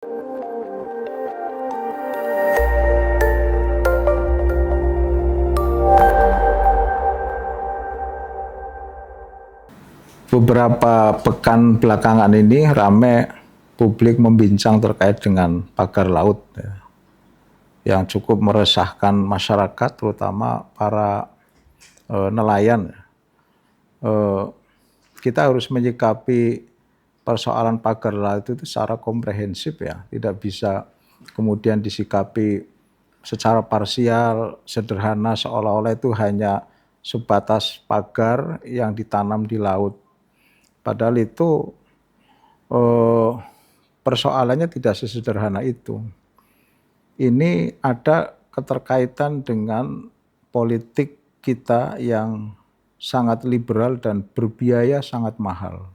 Beberapa pekan belakangan ini rame publik membincang terkait dengan pagar laut ya, yang cukup meresahkan masyarakat, terutama para nelayan. Kita harus menyikapi persoalan pagar laut itu secara komprehensif ya, tidak bisa kemudian disikapi secara parsial, sederhana, seolah-olah itu hanya sebatas pagar yang ditanam di laut. Padahal itu persoalannya tidak sesederhana itu. Ini ada keterkaitan dengan politik kita yang sangat liberal dan berbiaya sangat mahal.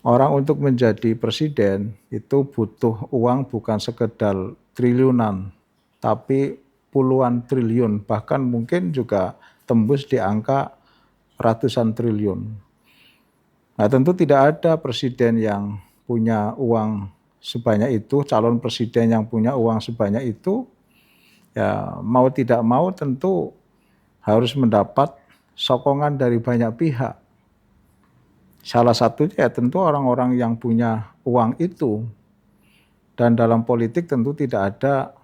Orang untuk menjadi presiden itu butuh uang bukan sekedar triliunan, tapi puluhan triliun, bahkan mungkin juga tembus di angka ratusan triliun. Nah, tentu tidak ada presiden yang punya uang sebanyak itu, calon presiden yang punya uang sebanyak itu, ya mau tidak mau tentu harus mendapat sokongan dari banyak pihak. Salah satunya ya tentu orang-orang yang punya uang itu. Dan dalam politik tentu tidak ada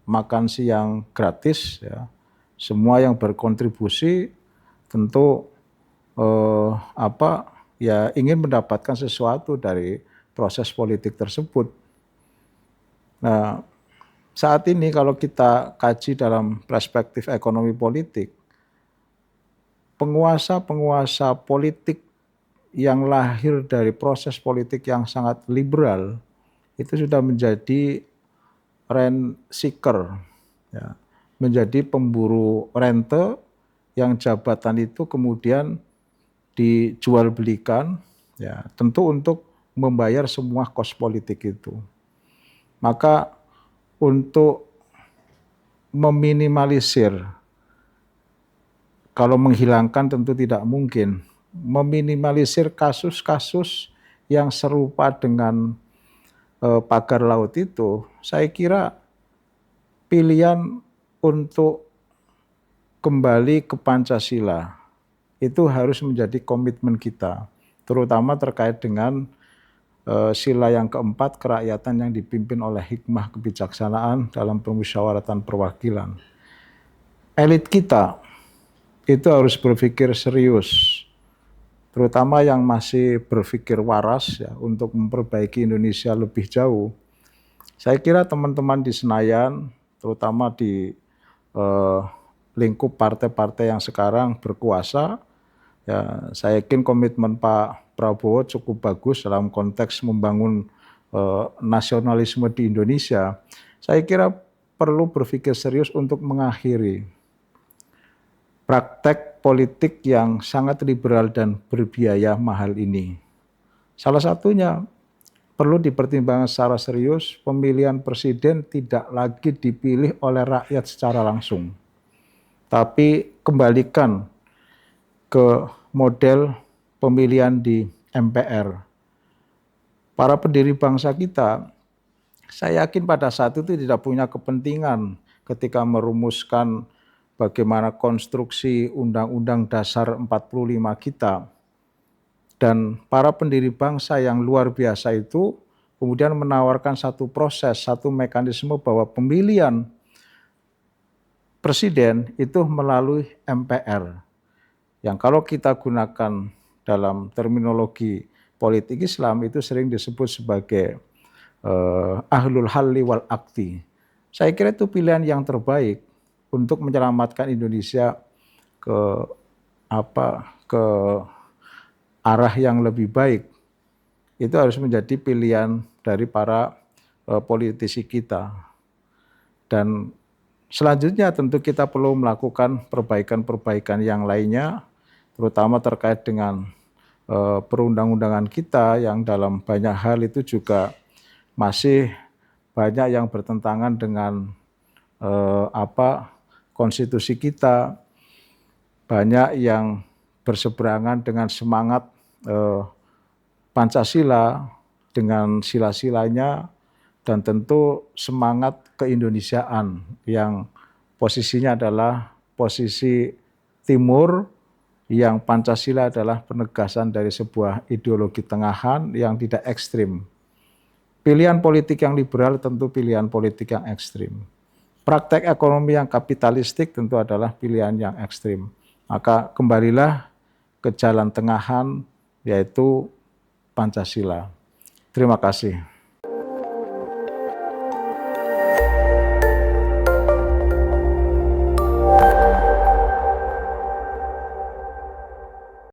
makan siang gratis ya. Semua yang berkontribusi tentu ingin mendapatkan sesuatu dari proses politik tersebut. Nah, saat ini kalau kita kaji dalam perspektif ekonomi politik, penguasa-penguasa politik yang lahir dari proses politik yang sangat liberal itu sudah menjadi rent seeker, ya, menjadi pemburu rente yang jabatan itu kemudian dijual belikan, ya, tentu untuk membayar semua kos politik itu. Maka untuk meminimalisir, kalau menghilangkan tentu tidak mungkin, meminimalisir kasus-kasus yang serupa dengan pagar laut itu, saya kira pilihan untuk kembali ke Pancasila itu harus menjadi komitmen kita, terutama terkait dengan sila yang keempat, kerakyatan yang dipimpin oleh hikmah kebijaksanaan dalam permusyawaratan perwakilan. Elit kita itu harus berpikir serius, terutama yang masih berpikir waras ya, untuk memperbaiki Indonesia lebih jauh. Saya kira teman-teman di Senayan, terutama di lingkup partai-partai yang sekarang berkuasa, ya, saya yakin komitmen Pak Prabowo cukup bagus dalam konteks membangun nasionalisme di Indonesia. Saya kira perlu berpikir serius untuk mengakhiri praktek politik yang sangat liberal dan berbiaya mahal ini. Salah satunya perlu dipertimbangkan secara serius, pemilihan presiden tidak lagi dipilih oleh rakyat secara langsung, tapi kembalikan ke model pemilihan di MPR. Para pendiri bangsa kita, saya yakin pada saat itu tidak punya kepentingan ketika merumuskan bagaimana konstruksi Undang-Undang Dasar 45 kita. Dan para pendiri bangsa yang luar biasa itu kemudian menawarkan satu proses, satu mekanisme bahwa pemilihan presiden itu melalui MPR. Yang kalau kita gunakan dalam terminologi politik Islam itu sering disebut sebagai ahlul halli wal aqdi. Saya kira itu pilihan yang terbaik untuk menyelamatkan Indonesia ke arah yang lebih baik. Itu harus menjadi pilihan dari para politisi kita. Dan selanjutnya tentu kita perlu melakukan perbaikan-perbaikan yang lainnya, terutama terkait dengan perundang-undangan kita yang dalam banyak hal itu juga masih banyak yang bertentangan dengan konstitusi kita, banyak yang berseberangan dengan semangat Pancasila, dengan sila-silanya, dan tentu semangat keindonesiaan yang posisinya adalah posisi timur, yang Pancasila adalah penegasan dari sebuah ideologi tengahan yang tidak ekstrim. Pilihan politik yang liberal tentu pilihan politik yang ekstrim. Praktek ekonomi yang kapitalistik tentu adalah pilihan yang ekstrim. Maka kembalilah ke jalan tengahan, yaitu Pancasila. Terima kasih.